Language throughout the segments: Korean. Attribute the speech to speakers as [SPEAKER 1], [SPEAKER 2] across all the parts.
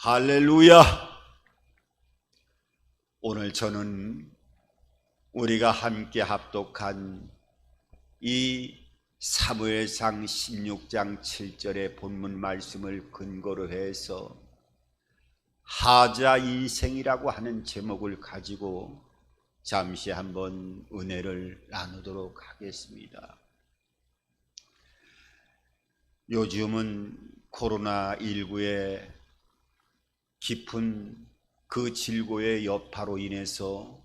[SPEAKER 1] 할렐루야! 오늘 저는 우리가 함께 합독한 이 사무엘상 16장 7절의 본문 말씀을 근거로 해서 하자 인생이라고 하는 제목을 가지고 잠시 한번 은혜를 나누도록 하겠습니다. 요즘은 코로나19의 깊은 그 질고의 여파로 인해서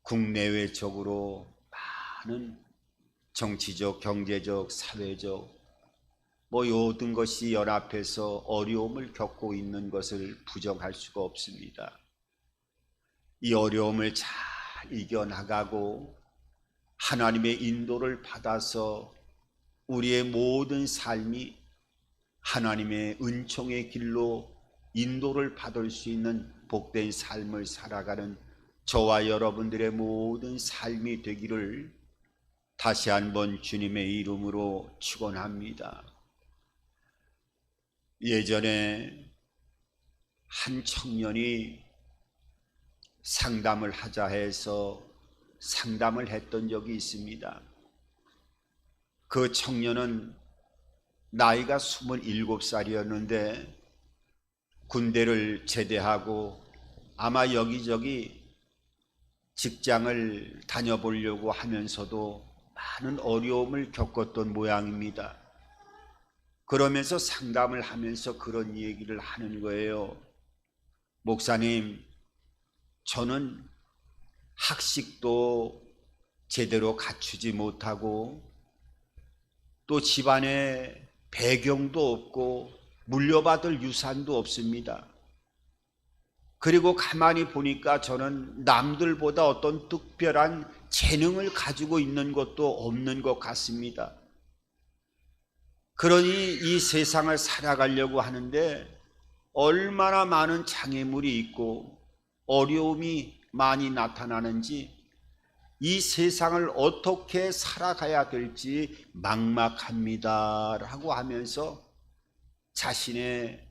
[SPEAKER 1] 국내외적으로 많은 정치적, 경제적, 사회적 모든 것이 연합해서 어려움을 겪고 있는 것을 부정할 수가 없습니다. 이 어려움을 잘 이겨나가고 하나님의 인도를 받아서 우리의 모든 삶이 하나님의 은총의 길로 인도를 받을 수 있는 복된 삶을 살아가는 저와 여러분들의 모든 삶이 되기를 다시 한번 주님의 이름으로 축원합니다. 예전에 한 청년이 상담을 하자 해서 상담을 했던 적이 있습니다. 그 청년은 나이가 27살이었는데 군대를 제대하고 아마 여기저기 직장을 다녀보려고 하면서도 많은 어려움을 겪었던 모양입니다. 그러면서 상담을 하면서 그런 얘기를 하는 거예요. 목사님, 저는 학식도 제대로 갖추지 못하고 또 집안에 배경도 없고 물려받을 유산도 없습니다. 그리고 가만히 보니까 저는 남들보다 어떤 특별한 재능을 가지고 있는 것도 없는 것 같습니다. 그러니 이 세상을 살아가려고 하는데 얼마나 많은 장애물이 있고 어려움이 많이 나타나는지 이 세상을 어떻게 살아가야 될지 막막합니다 라고 하면서 자신의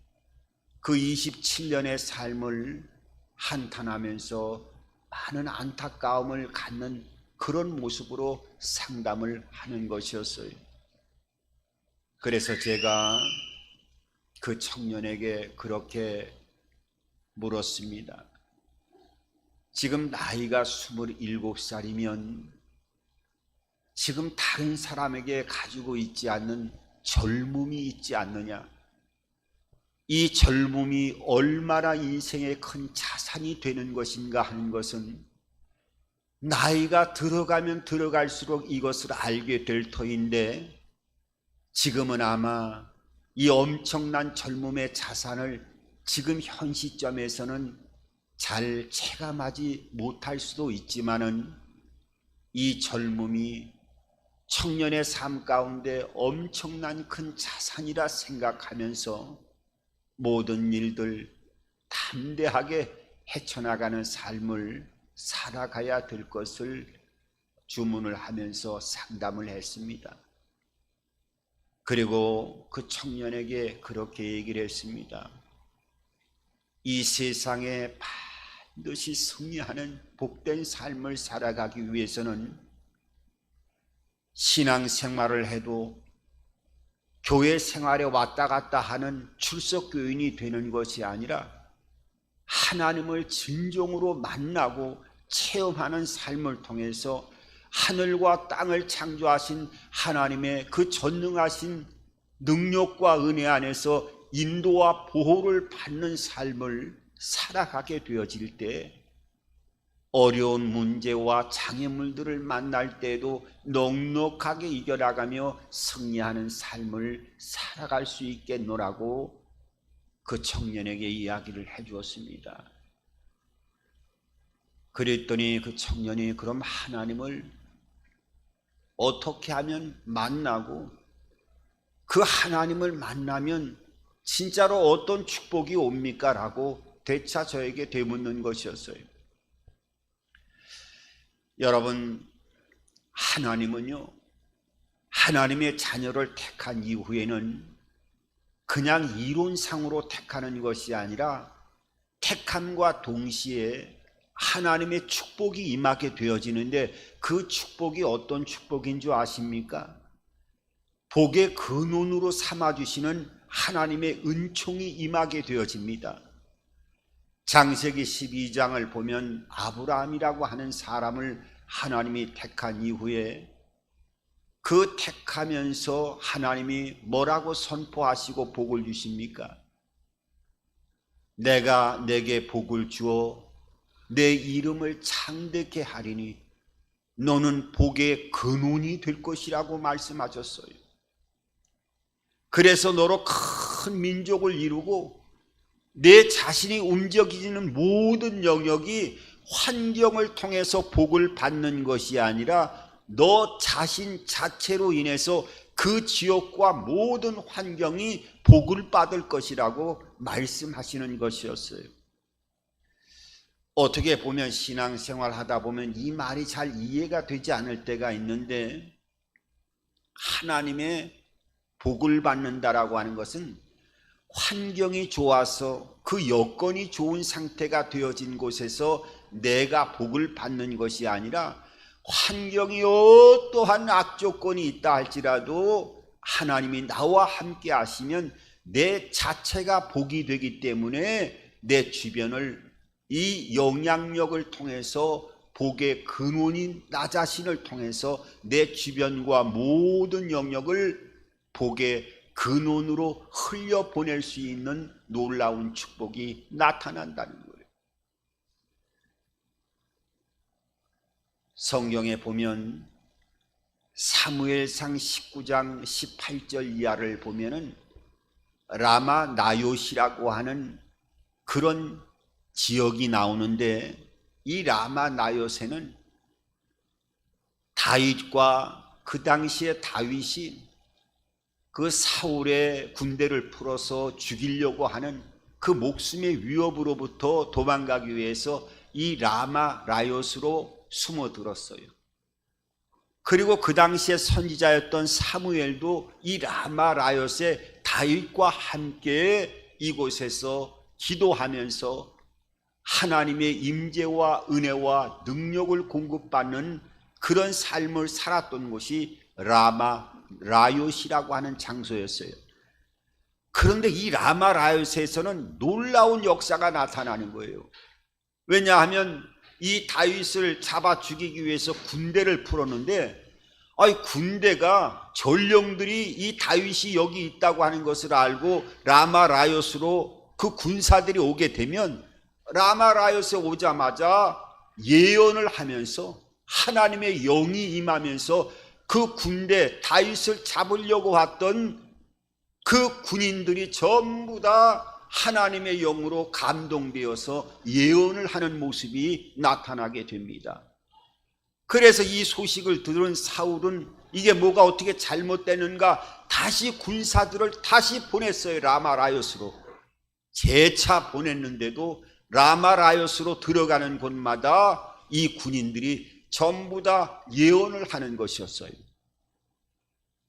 [SPEAKER 1] 그 27년의 삶을 한탄하면서 많은 안타까움을 갖는 그런 모습으로 상담을 하는 것이었어요. 그래서 제가 그 청년에게 그렇게 물었습니다. 지금 나이가 27살이면 지금 다른 사람에게 가지고 있지 않는 젊음이 있지 않느냐? 이 젊음이 얼마나 인생의 큰 자산이 되는 것인가 하는 것은 나이가 들어가면 들어갈수록 이것을 알게 될 터인데 지금은 아마 이 엄청난 젊음의 자산을 지금 현 시점에서는 잘 체감하지 못할 수도 있지만은 이 젊음이 청년의 삶 가운데 엄청난 큰 자산이라 생각하면서 모든 일들 담대하게 헤쳐나가는 삶을 살아가야 될 것을 주문을 하면서 상담을 했습니다. 그리고 그 청년에게 그렇게 얘기를 했습니다. 이 세상에 반드시 승리하는 복된 삶을 살아가기 위해서는 신앙생활을 해도 교회 생활에 왔다 갔다 하는 출석교인이 되는 것이 아니라 하나님을 진정으로 만나고 체험하는 삶을 통해서 하늘과 땅을 창조하신 하나님의 그 전능하신 능력과 은혜 안에서 인도와 보호를 받는 삶을 살아가게 되어질 때 어려운 문제와 장애물들을 만날 때에도 넉넉하게 이겨나가며 승리하는 삶을 살아갈 수 있겠노라고 그 청년에게 이야기를 해 주었습니다. 그랬더니 그 청년이 그럼 하나님을 어떻게 하면 만나고 그 하나님을 만나면 진짜로 어떤 축복이 옵니까? 라고 되차 저에게 되묻는 것이었어요. 여러분, 하나님은요, 하나님의 자녀를 택한 이후에는 그냥 이론상으로 택하는 것이 아니라 택함과 동시에 하나님의 축복이 임하게 되어지는데, 그 축복이 어떤 축복인 줄 아십니까? 복의 근원으로 삼아주시는 하나님의 은총이 임하게 되어집니다. 창세기 12장을 보면 아브라함이라고 하는 사람을 하나님이 택한 이후에 그 택하면서 하나님이 뭐라고 선포하시고 복을 주십니까? 내가 내게 복을 주어 내 이름을 창대케 하리니 너는 복의 근원이 될 것이라고 말씀하셨어요. 그래서 너로 큰 민족을 이루고 내 자신이 움직이는 모든 영역이 환경을 통해서 복을 받는 것이 아니라 너 자신 자체로 인해서 그 지역과 모든 환경이 복을 받을 것이라고 말씀하시는 것이었어요. 어떻게 보면 신앙생활 하다 보면 이 말이 잘 이해가 되지 않을 때가 있는데, 하나님의 복을 받는다라고 하는 것은 환경이 좋아서 그 여건이 좋은 상태가 되어진 곳에서 내가 복을 받는 것이 아니라, 환경이 어떠한 악조건이 있다 할지라도 하나님이 나와 함께 하시면 내 자체가 복이 되기 때문에 내 주변을, 이 영향력을 통해서 복의 근원인 나 자신을 통해서 내 주변과 모든 영역을 복의 근원으로 흘려보낼 수 있는 놀라운 축복이 나타난다는 거예요. 성경에 보면 사무엘상 19장 18절 이하를 보면은 라마 나요시라고 하는 그런 지역이 나오는데, 이 라마 나요세는 다윗과 그 당시에 다윗이 그 사울의 군대를 풀어서 죽이려고 하는 그 목숨의 위협으로부터 도망가기 위해서 이 라마 라요스로 숨어들었어요. 그리고 그 당시에 선지자였던 사무엘도 이 라마 라요스의 다윗과 함께 이곳에서 기도하면서 하나님의 임재와 은혜와 능력을 공급받는 그런 삶을 살았던 곳이 라마 라요시라고 하는 장소였어요. 그런데 이 라마 라요시에서는 놀라운 역사가 나타나는 거예요. 왜냐하면 이 다윗을 잡아 죽이기 위해서 군대를 풀었는데, 군대가 전령들이 이 다윗이 여기 있다고 하는 것을 알고 라마 라요스로 그 군사들이 오게 되면 라마 라요스에 오자마자 예언을 하면서 하나님의 영이 임하면서 그 군대, 다윗을 잡으려고 왔던 그 군인들이 전부 다 하나님의 영으로 감동되어서 예언을 하는 모습이 나타나게 됩니다. 그래서 이 소식을 들은 사울은 이게 뭐가 어떻게 잘못되는가 다시 군사들을 다시 보냈어요. 라마 라요스로 재차 보냈는데도 라마 라요스로 들어가는 곳마다 이 군인들이 전부 다 예언을 하는 것이었어요.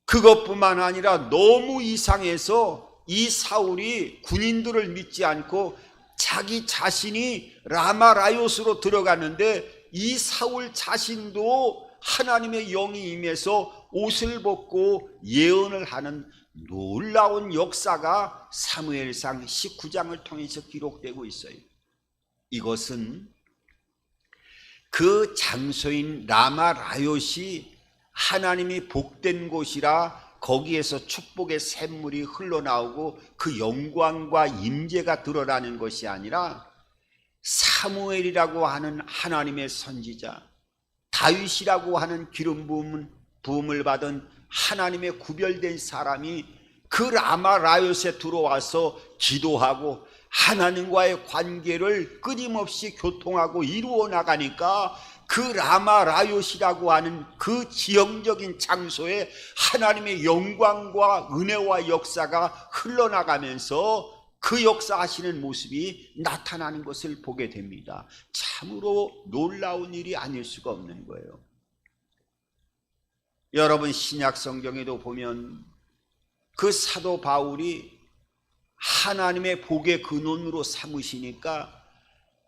[SPEAKER 1] 그것뿐만 아니라 너무 이상해서 이 사울이 군인들을 믿지 않고 자기 자신이 라마 라요스로 들어갔는데, 이 사울 자신도 하나님의 영이 임해서 옷을 벗고 예언을 하는 놀라운 역사가 사무엘상 19장을 통해서 기록되고 있어요. 이것은 그 장소인 라마 라요시 하나님이 복된 곳이라 거기에서 축복의 샘물이 흘러나오고 그 영광과 임재가 드러나는 것이 아니라, 사무엘이라고 하는 하나님의 선지자, 다윗이라고 하는 기름 부음을 받은 하나님의 구별된 사람이 그 라마 라요스에 들어와서 기도하고 하나님과의 관계를 끊임없이 교통하고 이루어 나가니까, 그 라마 라요시라고 하는 그 지형적인 장소에 하나님의 영광과 은혜와 역사가 흘러나가면서 그 역사하시는 모습이 나타나는 것을 보게 됩니다. 참으로 놀라운 일이 아닐 수가 없는 거예요. 여러분, 신약 성경에도 보면 그 사도 바울이 하나님의 복의 근원으로 삼으시니까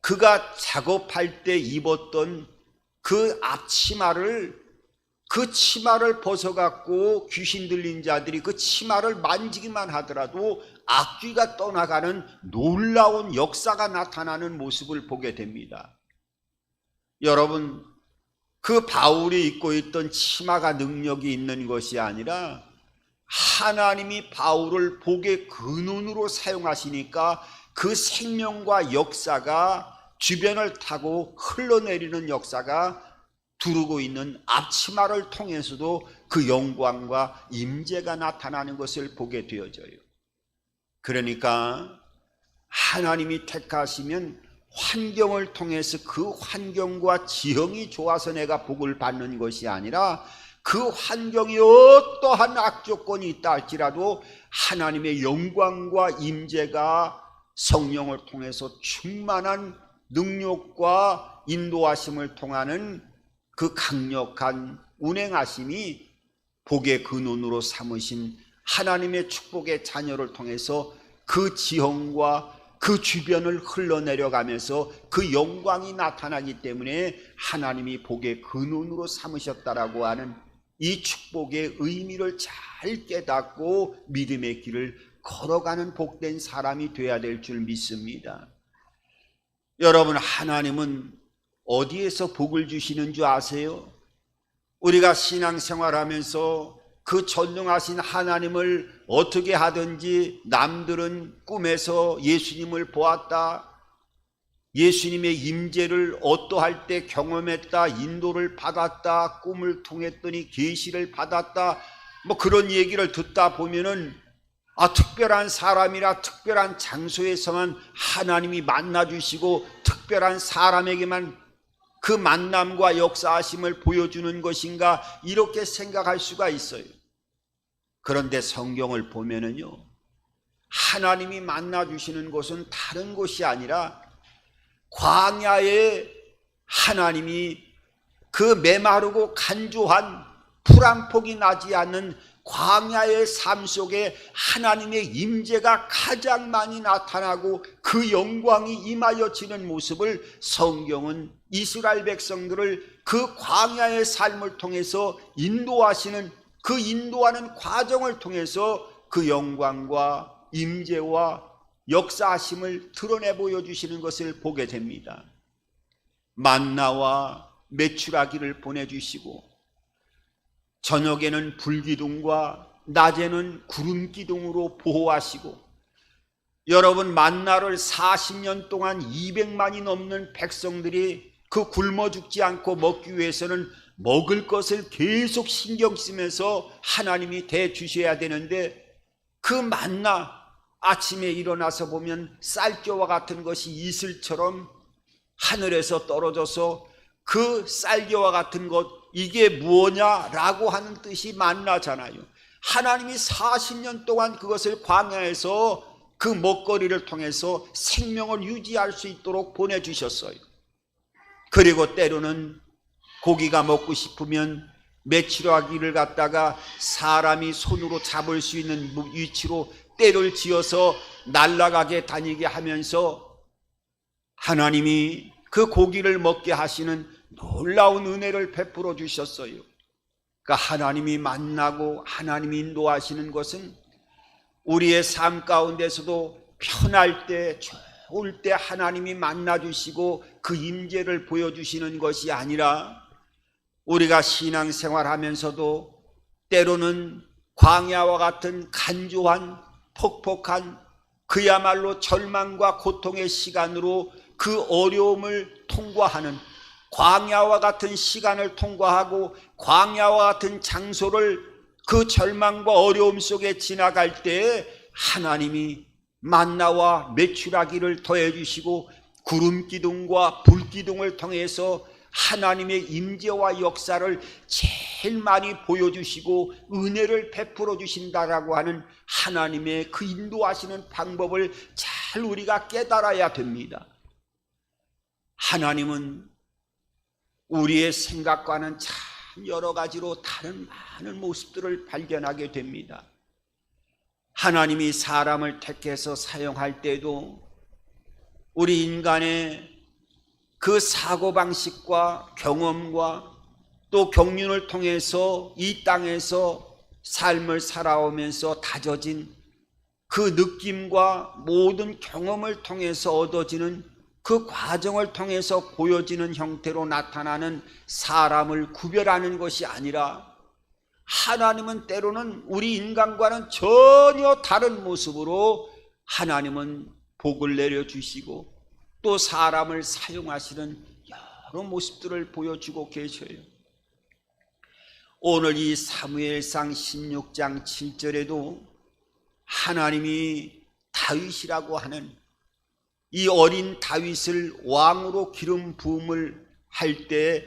[SPEAKER 1] 그가 작업할 때 입었던 그 앞치마를, 그 치마를 벗어갖고 귀신 들린 자들이 그 치마를 만지기만 하더라도 악귀가 떠나가는 놀라운 역사가 나타나는 모습을 보게 됩니다. 여러분, 그 바울이 입고 있던 치마가 능력이 있는 것이 아니라 하나님이 바울을 복의 근원으로 사용하시니까 그 생명과 역사가 주변을 타고 흘러내리는 역사가 두르고 있는 앞치마를 통해서도 그 영광과 임재가 나타나는 것을 보게 되어져요. 그러니까 하나님이 택하시면 환경을 통해서 그 환경과 지형이 좋아서 내가 복을 받는 것이 아니라 그 환경이 어떠한 악조건이 있다 할지라도 하나님의 영광과 임재가 성령을 통해서 충만한 능력과 인도하심을 통하는 그 강력한 운행하심이 복의 근원으로 삼으신 하나님의 축복의 자녀를 통해서 그 지형과 그 주변을 흘러내려가면서 그 영광이 나타나기 때문에 하나님이 복의 근원으로 삼으셨다라고 하는 이 축복의 의미를 잘 깨닫고 믿음의 길을 걸어가는 복된 사람이 되어야 될 줄 믿습니다. 여러분, 하나님은 어디에서 복을 주시는 줄 아세요? 우리가 신앙생활하면서 그 전능하신 하나님을 어떻게 하든지 남들은 꿈에서 예수님을 보았다, 예수님의 임재를 어떠할 때 경험했다, 인도를 받았다, 꿈을 통했더니 계시를 받았다, 뭐 그런 얘기를 듣다 보면은 특별한 사람이라 특별한 장소에서만 하나님이 만나주시고 특별한 사람에게만 그 만남과 역사하심을 보여주는 것인가, 이렇게 생각할 수가 있어요. 그런데 성경을 보면은요, 하나님이 만나주시는 곳은 다른 곳이 아니라 광야에 하나님이 그 메마르고 간조한 풀 한 폭이 나지 않는 광야의 삶 속에 하나님의 임재가 가장 많이 나타나고 그 영광이 임하여지는 모습을 성경은 이스라엘 백성들을 그 광야의 삶을 통해서 인도하시는, 그 인도하는 과정을 통해서 그 영광과 임재와 역사하심을 드러내 보여주시는 것을 보게 됩니다. 만나와 메추라기를 보내주시고 저녁에는 불기둥과 낮에는 구름기둥으로 보호하시고, 여러분, 만나를 40년 동안 200만이 넘는 백성들이 그 굶어 죽지 않고 먹기 위해서는 먹을 것을 계속 신경 쓰면서 하나님이 대주셔야 되는데, 그 만나 아침에 일어나서 보면 쌀겨와 같은 것이 이슬처럼 하늘에서 떨어져서 그 쌀겨와 같은 것, 이게 무엇냐라고 하는 뜻이 만나잖아요. 하나님이 40년 동안 그것을 광야에서 그 먹거리를 통해서 생명을 유지할 수 있도록 보내주셨어요. 그리고 때로는 고기가 먹고 싶으면 메추라기를 갖다가 사람이 손으로 잡을 수 있는 위치로 떼를 지어서 날아가게 다니게 하면서 하나님이 그 고기를 먹게 하시는 놀라운 은혜를 베풀어 주셨어요. 그러니까 하나님이 만나고 하나님이 인도하시는 것은 우리의 삶 가운데서도 편할 때, 좋을 때 하나님이 만나주시고 그 임재를 보여주시는 것이 아니라 우리가 신앙생활하면서도 때로는 광야와 같은 간조한 폭폭한 그야말로 절망과 고통의 시간으로 그 어려움을 통과하는, 광야와 같은 시간을 통과하고 광야와 같은 장소를 그 절망과 어려움 속에 지나갈 때에 하나님이 만나와 메추라기를 더해 주시고 구름기둥과 불기둥을 통해서 하나님의 임재와 역사를 제일 많이 보여주시고 은혜를 베풀어 주신다라고 하는 하나님의 그 인도하시는 방법을 잘 우리가 깨달아야 됩니다. 하나님은 우리의 생각과는 참 여러 가지로 다른 많은 모습들을 발견하게 됩니다. 하나님이 사람을 택해서 사용할 때도 우리 인간의 그 사고방식과 경험과 또 경륜을 통해서 이 땅에서 삶을 살아오면서 다져진 그 느낌과 모든 경험을 통해서 얻어지는 그 과정을 통해서 보여지는 형태로 나타나는 사람을 구별하는 것이 아니라 하나님은 때로는 우리 인간과는 전혀 다른 모습으로 하나님은 복을 내려주시고 또 사람을 사용하시는 여러 모습들을 보여주고 계셔요. 오늘 이 사무엘상 16장 7절에도 하나님이 다윗이라고 하는 이 어린 다윗을 왕으로 기름 부음을 할 때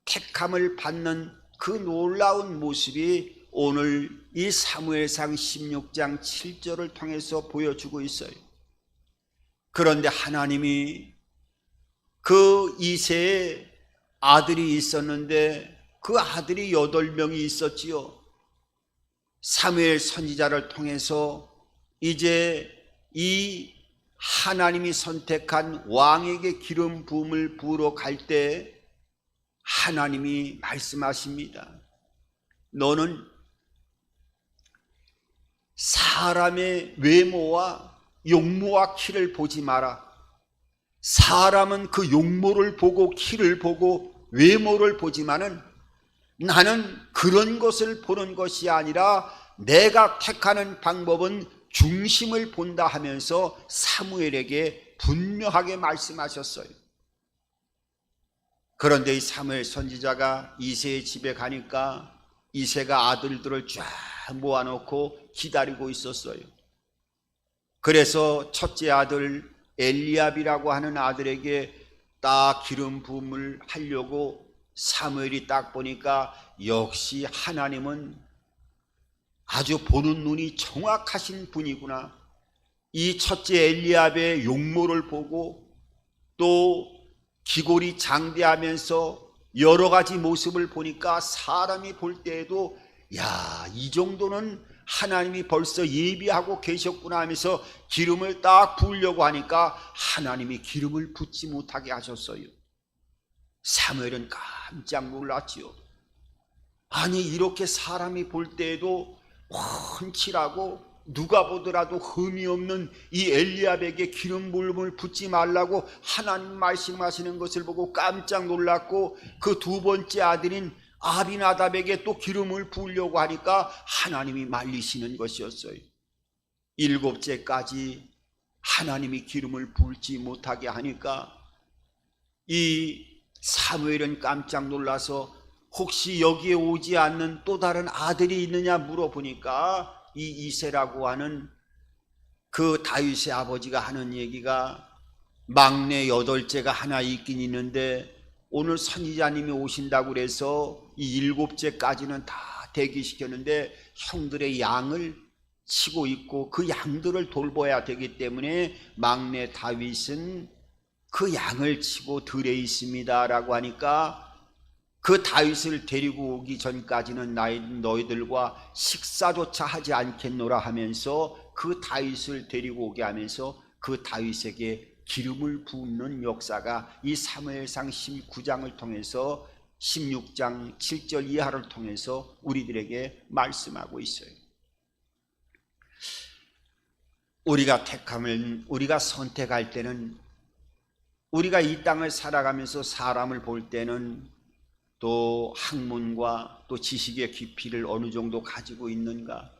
[SPEAKER 1] 택함을 받는 그 놀라운 모습이 오늘 이 사무엘상 16장 7절을 통해서 보여주고 있어요. 그런데 하나님이 그 이새에 아들이 있었는데 그 아들이 8명이 있었지요. 사무엘 선지자를 통해서 이제 이 하나님이 선택한 왕에게 기름 부음을 부으러 갈 때 하나님이 말씀하십니다. 너는 사람의 외모와 용모와 키를 보지 마라. 사람은 그 용모를 보고 키를 보고 외모를 보지만은 나는 그런 것을 보는 것이 아니라 내가 택하는 방법은 중심을 본다 하면서 사무엘에게 분명하게 말씀하셨어요. 그런데 이 사무엘 선지자가 이새의 집에 가니까 이새가 아들들을 쫙 모아놓고 기다리고 있었어요. 그래서 첫째 아들 엘리압이라고 하는 아들에게 딱 기름 부음을 하려고 사무엘이 딱 보니까 역시 하나님은 아주 보는 눈이 정확하신 분이구나. 이 첫째 엘리압의 용모를 보고 또 기골이 장대하면서 여러 가지 모습을 보니까 사람이 볼 때에도 야, 이 정도는 하나님이 벌써 예비하고 계셨구나 하면서 기름을 딱 부으려고 하니까 하나님이 기름을 붓지 못하게 하셨어요. 사무엘은 깜짝 놀랐지요. 아니, 이렇게 사람이 볼 때에도 훤칠하고 누가 보더라도 흠이 없는 이 엘리압에게 기름 부음을 붓지 말라고 하나님 말씀하시는 것을 보고 깜짝 놀랐고, 그 두 번째 아들인 아비나답에게 또 기름을 부으려고 하니까 하나님이 말리시는 것이었어요. 일곱째까지 하나님이 기름을 부을지 못하게 하니까 이 사무엘은 깜짝 놀라서 혹시 여기에 오지 않는 또 다른 아들이 있느냐 물어보니까 이 이새라고 하는 그 다윗의 아버지가 하는 얘기가 막내 8째가 하나 있긴 있는데 오늘 선지자님이 오신다고 그래서 이 7째까지는 다 대기시켰는데 형들의 양을 치고 있고 그 양들을 돌봐야 되기 때문에 막내 다윗은 그 양을 치고 들에 있습니다 라고 하니까 그 다윗을 데리고 오기 전까지는 너희들과 식사조차 하지 않겠노라 하면서 그 다윗을 데리고 오게 하면서 그 다윗에게 기름을 붓는 역사가 이 사무엘상 19장을 통해서 16장 7절 이하를 통해서 우리들에게 말씀하고 있어요. 우리가 선택할 때는, 우리가 이 땅을 살아가면서 사람을 볼 때는 또 학문과 또 지식의 깊이를 어느 정도 가지고 있는가,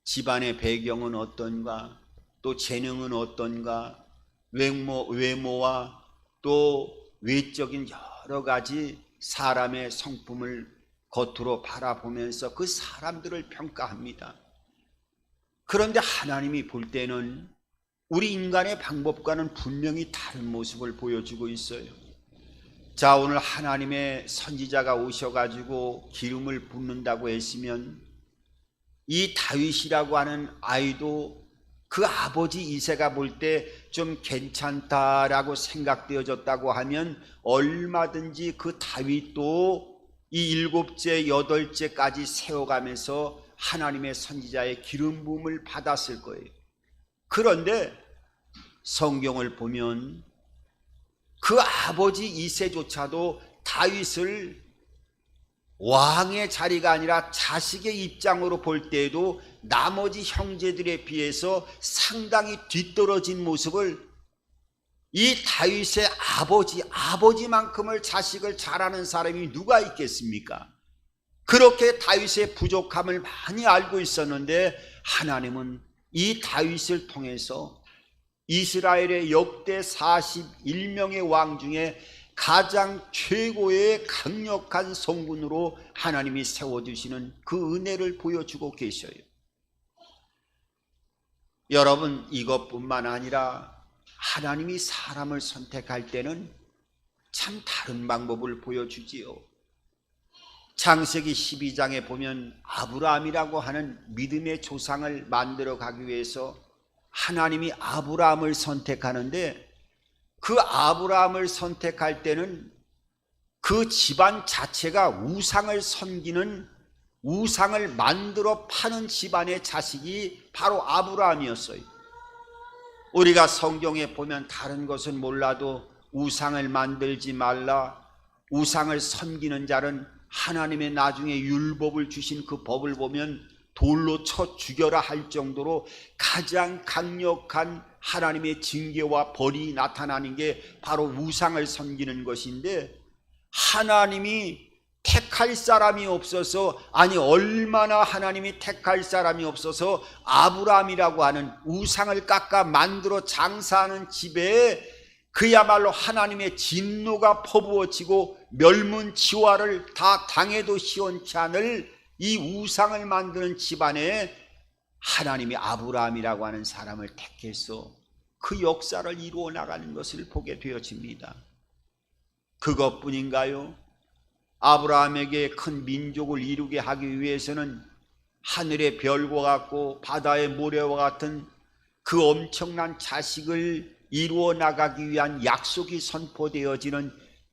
[SPEAKER 1] 집안의 배경은 어떤가, 또 재능은 어떤가, 외모와 또 외적인 여러 가지 사람의 성품을 겉으로 바라보면서 그 사람들을 평가합니다. 그런데 하나님이 볼 때는 우리 인간의 방법과는 분명히 다른 모습을 보여주고 있어요. 자, 오늘 하나님의 선지자가 오셔가지고 기름을 붓는다고 했으면 이 다윗이라고 하는 아이도 그 아버지 이새가 볼 때 좀 괜찮다라고 생각되어졌다고 하면 얼마든지 그 다윗도 이 7째, 8째까지 세워가면서 하나님의 선지자의 기름 부음을 받았을 거예요. 그런데 성경을 보면 그 아버지 이새조차도 다윗을 왕의 자리가 아니라 자식의 입장으로 볼 때에도 나머지 형제들에 비해서 상당히 뒤떨어진 모습을, 이 다윗의 아버지만큼을 자식을 잘하는 사람이 누가 있겠습니까? 그렇게 다윗의 부족함을 많이 알고 있었는데 하나님은 이 다윗을 통해서 이스라엘의 역대 41명의 왕 중에 가장 최고의 강력한 성군으로 하나님이 세워주시는 그 은혜를 보여주고 계셔요. 여러분, 이것뿐만 아니라 하나님이 사람을 선택할 때는 참 다른 방법을 보여주지요. 창세기 12장에 보면 아브라함이라고 하는 믿음의 조상을 만들어 가기 위해서 하나님이 아브라함을 선택하는데, 그 아브라함을 선택할 때는 그 집안 자체가 우상을 섬기는, 우상을 만들어 파는 집안의 자식이 바로 아브라함이었어요. 우리가 성경에 보면 다른 것은 몰라도 우상을 만들지 말라, 우상을 섬기는 자는 하나님의 나중에 율법을 주신 그 법을 보면 돌로 쳐 죽여라 할 정도로 가장 강력한 하나님의 징계와 벌이 나타나는 게 바로 우상을 섬기는 것인데, 하나님이 택할 사람이 없어서, 아니 얼마나 하나님이 택할 사람이 없어서 아브라함이라고 하는 우상을 깎아 만들어 장사하는 집에 그야말로 하나님의 진노가 퍼부어지고 멸문지화를 다 당해도 시원치 않을 이 우상을 만드는 집안에 하나님이 아브라함이라고 하는 사람을 택해서 그 역사를 이루어 나가는 것을 보게 되어집니다. 그것뿐인가요? 아브라함에게 큰 민족을 이루게 하기 위해서는 하늘의 별과 같고 바다의 모래와 같은 그 엄청난 자식을 이루어 나가기 위한 약속이 선포되어지는,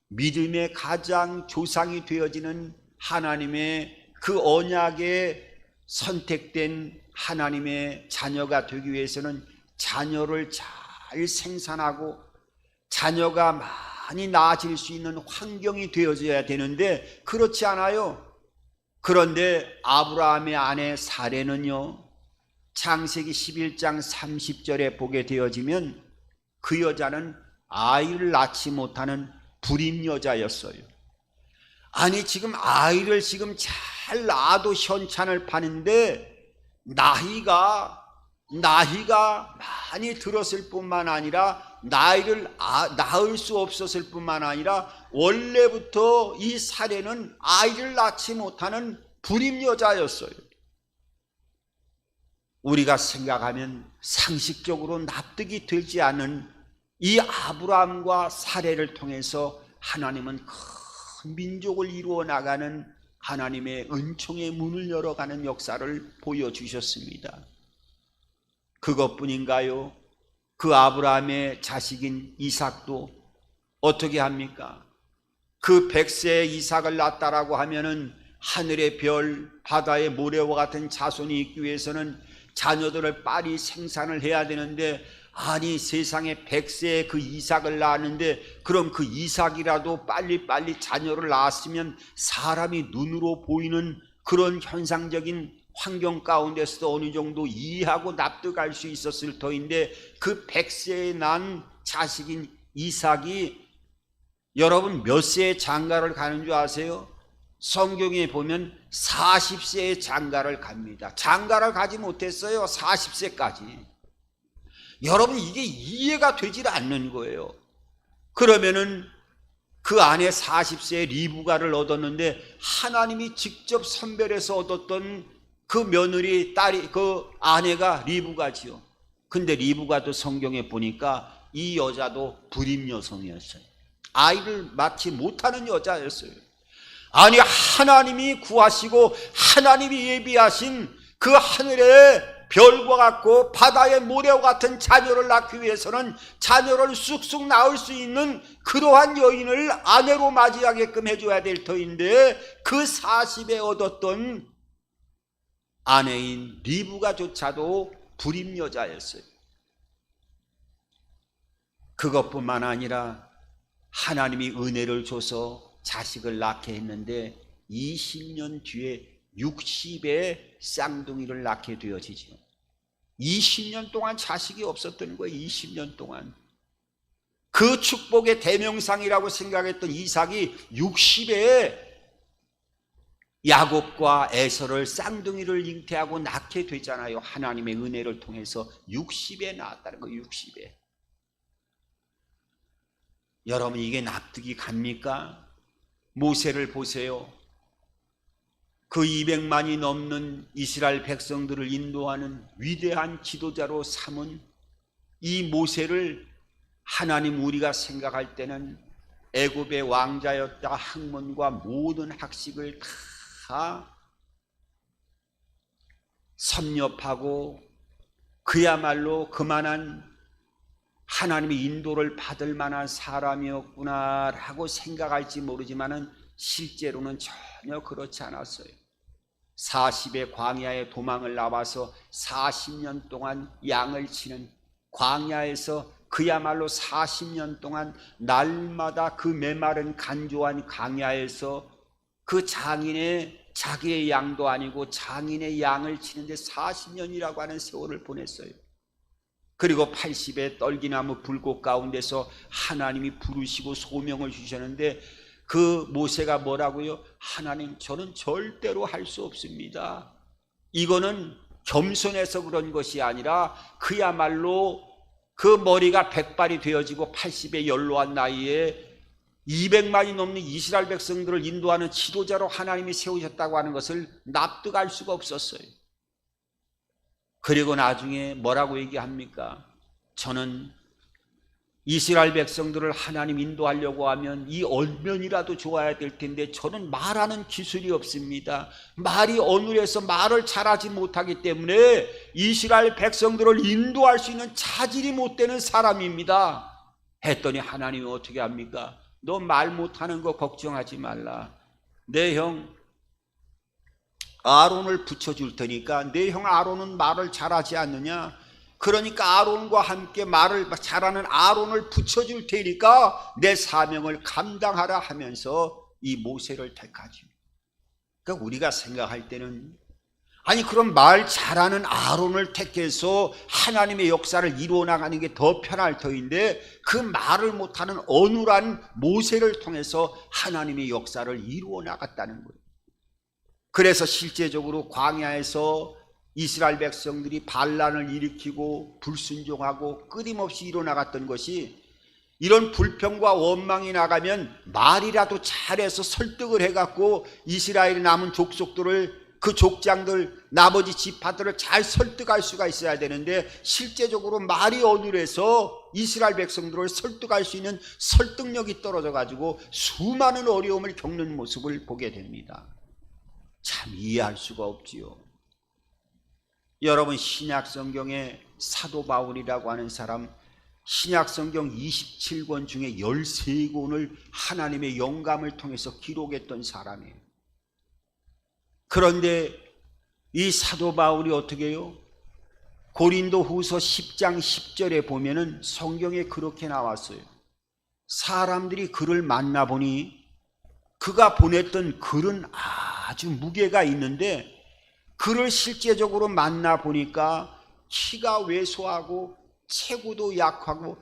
[SPEAKER 1] 믿음의 가장 조상이 되어지는 하나님의 그 언약에 선택된 하나님의 자녀가 되기 위해서는 자녀를 잘 생산하고 자녀가 많이 나아질 수 있는 환경이 되어져야 되는데 그렇지 않아요. 그런데 아브라함의 아내 사레는요, 창세기 11장 30절에 보게 되어지면 그 여자는 아이를 낳지 못하는 불임 여자였어요. 아니 지금 아이를 지금 잘 낳아도 현찬을 파는데 나이가 많이 들었을 뿐만 아니라 나이를 낳을 수 없었을 뿐만 아니라 원래부터 이 사례는 아이를 낳지 못하는 불임 여자였어요. 우리가 생각하면 상식적으로 납득이 되지 않은 이 아브라함과 사례를 통해서 하나님은 큰 민족을 이루어 나가는 하나님의 은총의 문을 열어가는 역사를 보여주셨습니다. 그것뿐인가요? 그 아브라함의 자식인 이삭도 어떻게 합니까? 그 100세의 이삭을 낳았다라고 하면은 하늘의 별, 바다의 모래와 같은 자손이 있기 위해서는 자녀들을 빨리 생산을 해야 되는데, 아니 세상에 100세의 그 이삭을 낳았는데 그럼 그 이삭이라도 빨리빨리 자녀를 낳았으면 사람이 눈으로 보이는 그런 현상적인 환경 가운데서도 어느 정도 이해하고 납득할 수 있었을 터인데, 그 100세에 난 자식인 이삭이 여러분 몇 세에 장가를 가는 줄 아세요? 성경에 보면 40세에 장가를 갑니다. 장가를 가지 못했어요. 40세까지. 여러분 이게 이해가 되질 않는 거예요. 그러면은 그 안에 40세에 리브가를 얻었는데 하나님이 직접 선별해서 얻었던 그 며느리 딸이, 그 아내가 리브가지요. 근데 리브가도 성경에 보니까 이 여자도 불임 여성이었어요. 아이를 낳지 못하는 여자였어요. 아니 하나님이 구하시고 하나님이 예비하신 그 하늘의 별과 같고 바다의 모래와 같은 자녀를 낳기 위해서는 자녀를 쑥쑥 낳을 수 있는 그러한 여인을 아내로 맞이하게끔 해줘야 될 터인데, 그 40에 얻었던 아내인 리브가조차도 불임 여자였어요. 그것뿐만 아니라 하나님이 은혜를 줘서 자식을 낳게 했는데 20년 뒤에 60의 쌍둥이를 낳게 되어지죠. 20년 동안 자식이 없었던 거예요. 20년 동안. 그 축복의 대명상이라고 생각했던 이삭이 60에 야곱과 에서를 쌍둥이를 잉태하고 낳게 되잖아요. 하나님의 은혜를 통해서 60에 낳았다는 거예요. 60에. 여러분, 이게 납득이 갑니까? 모세를 보세요. 그 200만이 넘는 이스라엘 백성들을 인도하는 위대한 지도자로 삼은 이 모세를 하나님, 우리가 생각할 때는 애굽의 왕자였다, 학문과 모든 학식을 다 섭렵하고 그야말로 그만한 하나님의 인도를 받을 만한 사람이었구나라고 생각할지 모르지만은 실제로는 전혀 그렇지 않았어요. 40의 광야에 도망을 나와서 40년 동안 양을 치는 광야에서 그야말로 40년 동안 날마다 그 메마른 간조한 광야에서 그 장인의 자기의 양도 아니고 장인의 양을 치는데 40년이라고 하는 세월을 보냈어요. 그리고 80의 떨기나무 불꽃 가운데서 하나님이 부르시고 소명을 주셨는데 그 모세가 뭐라고요? 하나님, 저는 절대로 할 수 없습니다. 이거는 겸손해서 그런 것이 아니라 그야말로 그 머리가 백발이 되어지고 80의 연로한 나이에 200만이 넘는 이스라엘 백성들을 인도하는 지도자로 하나님이 세우셨다고 하는 것을 납득할 수가 없었어요. 그리고 나중에 뭐라고 얘기합니까? 저는 이스라엘 백성들을 하나님 인도하려고 하면 이 언면이라도 좋아야 될 텐데 저는 말하는 기술이 없습니다. 말이 어눌해서 말을 잘하지 못하기 때문에 이스라엘 백성들을 인도할 수 있는 차질이 못 되는 사람입니다. 했더니 하나님이 어떻게 합니까? 너 말 못하는 거 걱정하지 말라. 내 형 아론을 붙여줄 테니까, 내 형 아론은 말을 잘하지 않느냐? 그러니까 아론과 함께 말을 잘하는 아론을 붙여줄 테니까 내 사명을 감당하라 하면서 이 모세를 택하죠. 그러니까 우리가 생각할 때는, 아니 그럼 말 잘하는 아론을 택해서 하나님의 역사를 이루어 나가는 게 더 편할 터인데 그 말을 못하는 어눌한 모세를 통해서 하나님의 역사를 이루어 나갔다는 거예요. 그래서 실제적으로 광야에서 이스라엘 백성들이 반란을 일으키고 불순종하고 끊임없이 일어나갔던 것이, 이런 불평과 원망이 나가면 말이라도 잘해서 설득을 해갖고 이스라엘의 남은 족속들을, 그 족장들, 나머지 지파들을 잘 설득할 수가 있어야 되는데 실제적으로 말이 어눌해서 이스라엘 백성들을 설득할 수 있는 설득력이 떨어져 가지고 수많은 어려움을 겪는 모습을 보게 됩니다. 참 이해할 수가 없지요. 여러분, 신약성경에 사도 바울이라고 하는 사람, 신약성경 27권 중에 13권을 하나님의 영감을 통해서 기록했던 사람이에요. 그런데 이 사도 바울이 어떻게 해요? 고린도 후서 10장 10절에 보면은 성경에 그렇게 나왔어요. 사람들이 그를 만나보니 그가 보냈던 글은 아주 무게가 있는데 그를 실제적으로 만나보니까 키가 왜소하고 체구도 약하고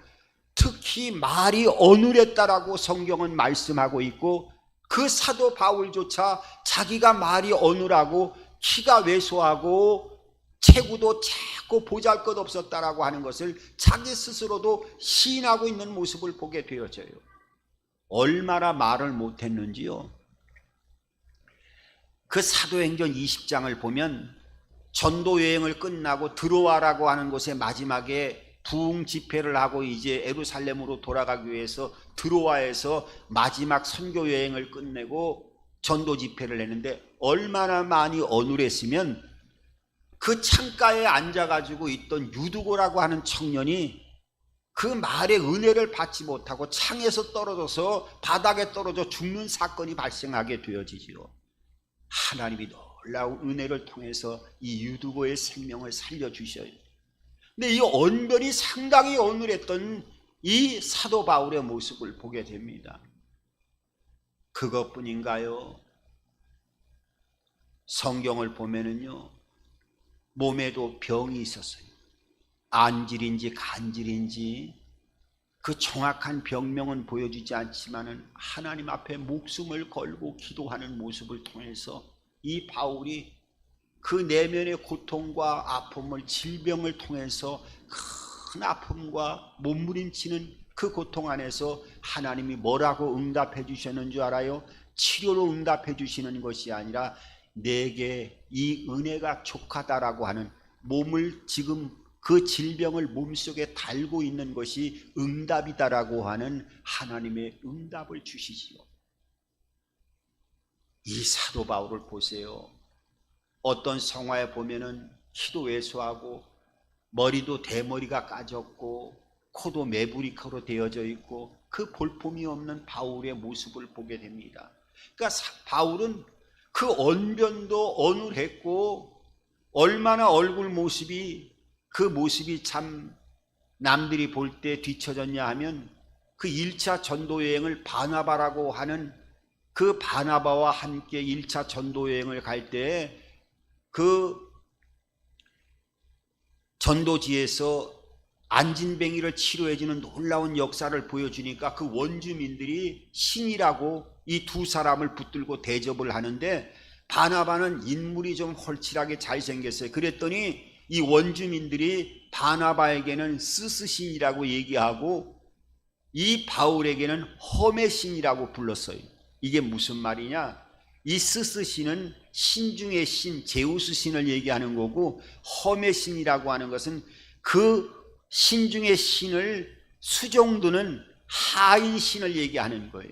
[SPEAKER 1] 특히 말이 어눌했다라고 성경은 말씀하고 있고, 그 사도 바울조차 자기가 말이 어눌하고 키가 왜소하고 체구도 작고 보잘것없었다라고 하는 것을 자기 스스로도 시인하고 있는 모습을 보게 되어져요. 얼마나 말을 못했는지요. 그 사도행전 20장을 보면 전도 여행을 끝나고 드로아라고 하는 곳에 마지막에 부흥 집회를 하고 이제 예루살렘으로 돌아가기 위해서 드로아에서 마지막 선교 여행을 끝내고 전도 집회를 했는데, 얼마나 많이 어눌했으면 그 창가에 앉아가지고 있던 유두고라고 하는 청년이 그 말의 은혜를 받지 못하고 창에서 떨어져서 바닥에 떨어져 죽는 사건이 발생하게 되어지지요. 하나님이 놀라운 은혜를 통해서 이 유두고의 생명을 살려주셔요. 근데 이 언변이 상당히 어눌했던 이 사도 바울의 모습을 보게 됩니다. 그것뿐인가요? 성경을 보면은요, 몸에도 병이 있었어요. 안질인지 간질인지 그 정확한 병명은 보여주지 않지만은 하나님 앞에 목숨을 걸고 기도하는 모습을 통해서 이 바울이 그 내면의 고통과 아픔을, 질병을 통해서 큰 아픔과 몸부림치는 그 고통 안에서 하나님이 뭐라고 응답해 주셨는 줄 알아요? 치료로 응답해 주시는 것이 아니라 내게 이 은혜가 족하다라고 하는, 몸을 지금 그 질병을 몸속에 달고 있는 것이 응답이다라고 하는 하나님의 응답을 주시지요. 이 사도 바울을 보세요. 어떤 성화에 보면은 키도 왜소하고 머리도 대머리가 까졌고 코도 매부리카로 되어져 있고 그 볼품이 없는 바울의 모습을 보게 됩니다. 그러니까 바울은 그 언변도 어눌했고 얼마나 얼굴 모습이, 그 모습이 참 남들이 볼 때 뒤처졌냐 하면 그 1차 전도 여행을 바나바라고 하는 그 바나바와 함께 1차 전도 여행을 갈 때 그 전도지에서 안진뱅이를 치료해주는 놀라운 역사를 보여주니까 그 원주민들이 신이라고 이 두 사람을 붙들고 대접을 하는데, 바나바는 인물이 좀 헐칠하게 잘생겼어요. 그랬더니 이 원주민들이 바나바에게는 스스신이라고 얘기하고 이 바울에게는 험의 신이라고 불렀어요. 이게 무슨 말이냐? 이 스스신은 신 중의 신, 제우스 신을 얘기하는 거고, 험의 신이라고 하는 것은 그 신 중의 신을 수종두는 하인 신을 얘기하는 거예요.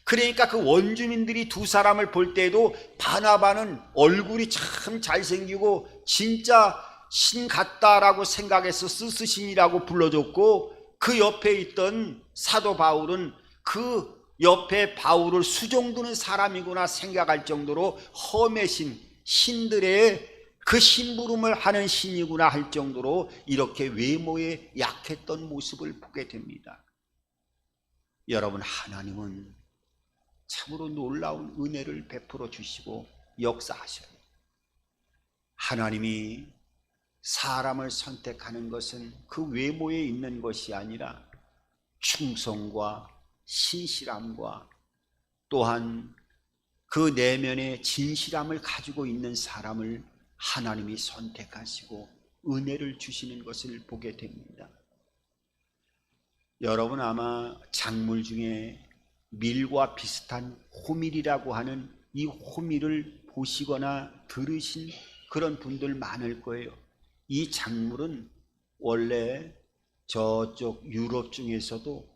[SPEAKER 1] 그러니까 그 원주민들이 두 사람을 볼 때도 바나바는 얼굴이 참 잘생기고 진짜 신 같다라고 생각해서 스스신이라고 불러줬고, 그 옆에 있던 사도 바울은 그 옆에 바울을 수종두는 사람이구나 생각할 정도로 험의 신, 신들의 그 심부름을 하는 신이구나 할 정도로 이렇게 외모에 약했던 모습을 보게 됩니다. 여러분, 하나님은 참으로 놀라운 은혜를 베풀어 주시고 역사하셔요. 하나님이 사람을 선택하는 것은 그 외모에 있는 것이 아니라 충성과 신실함과 또한 그 내면의 진실함을 가지고 있는 사람을 하나님이 선택하시고 은혜를 주시는 것을 보게 됩니다. 여러분, 아마 작물 중에 밀과 비슷한 호밀이라고 하는 이 호밀을 보시거나 들으신 그런 분들 많을 거예요. 이 작물은 원래 저쪽 유럽 중에서도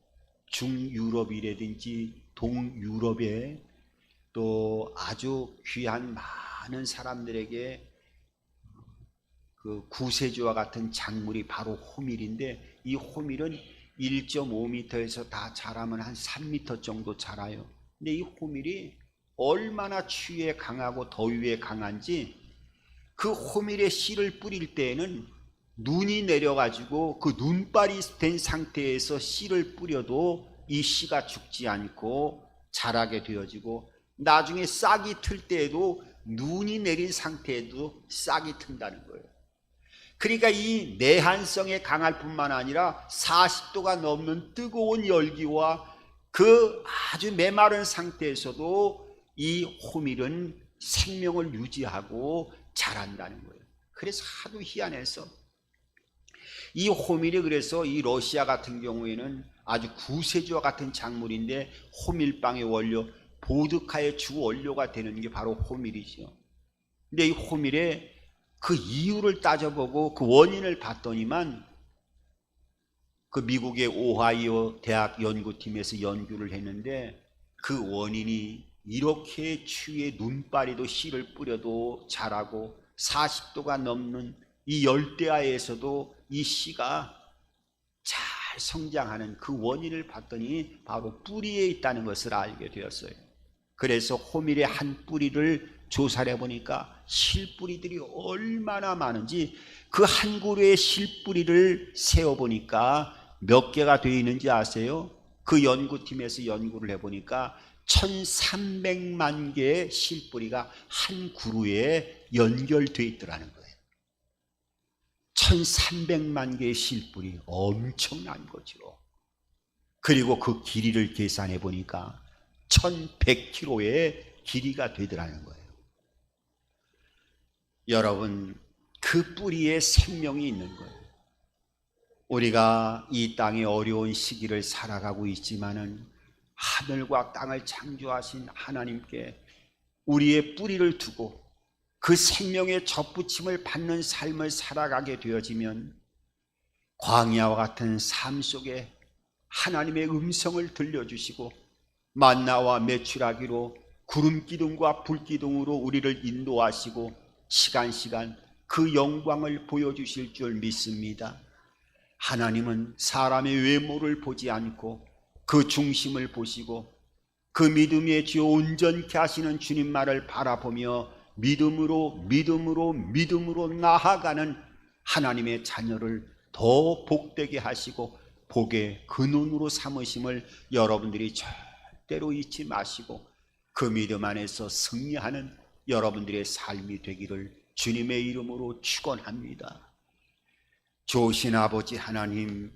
[SPEAKER 1] 중유럽이라든지 동유럽에 또 아주 귀한 많은 사람들에게 그 구세주와 같은 작물이 바로 호밀인데, 이 호밀은 1.5m에서 다 자라면 한 3m 정도 자라요. 근데 이 호밀이 얼마나 추위에 강하고 더위에 강한지, 그 호밀의 씨를 뿌릴 때에는 눈이 내려가지고 그 눈발이 된 상태에서 씨를 뿌려도 이 씨가 죽지 않고 자라게 되어지고, 나중에 싹이 틀 때에도 눈이 내린 상태에도 싹이 튼다는 거예요. 그러니까 이 내한성에 강할 뿐만 아니라 40도가 넘는 뜨거운 열기와 그 아주 메마른 상태에서도 이 호밀은 생명을 유지하고 자란다는 거예요. 그래서 하도 희한해서 이 호밀이, 그래서 이 러시아 같은 경우에는 아주 구세주와 같은 작물인데 호밀빵의 원료, 보드카의 주 원료가 되는 게 바로 호밀이죠. 근데 이 호밀의 그 이유를 따져보고 그 원인을 봤더니만, 그 미국의 오하이오 대학 연구팀에서 연구를 했는데, 그 원인이 이렇게 추위에 눈바리도 씨를 뿌려도 자라고 40도가 넘는 이 열대야에서도 이 씨가 잘 성장하는 그 원인을 봤더니 바로 뿌리에 있다는 것을 알게 되었어요. 그래서 호밀의 한 뿌리를 조사를 해보니까 실뿌리들이 얼마나 많은지, 그 한 그루의 실뿌리를 세어보니까 몇 개가 되어 있는지 아세요? 그 연구팀에서 연구를 해보니까 1300만 개의 실뿌리가 한 그루에 연결되어 있더라는 거예요. 1300만 개의 실뿌리, 엄청난 거죠. 그리고 그 길이를 계산해 보니까 1100km의 길이가 되더라는 거예요. 여러분, 그 뿌리에 생명이 있는 거예요. 우리가 이 땅의 어려운 시기를 살아가고 있지만은 하늘과 땅을 창조하신 하나님께 우리의 뿌리를 두고 그 생명의 접붙임을 받는 삶을 살아가게 되어지면 광야와 같은 삶 속에 하나님의 음성을 들려주시고 만나와 메추라기로 구름 기둥과 불 기둥으로 우리를 인도하시고 시간 그 영광을 보여주실 줄 믿습니다. 하나님은 사람의 외모를 보지 않고 그 중심을 보시고 그 믿음의 주 온전케 하시는 주님만을 바라보며 믿음으로 나아가는 하나님의 자녀를 더 복되게 하시고 복의 근원으로 삼으심을 여러분들이 절대로 잊지 마시고 그 믿음 안에서 승리하는 여러분들의 삶이 되기를 주님의 이름으로 축원합니다. 좋으신 아버지 하나님,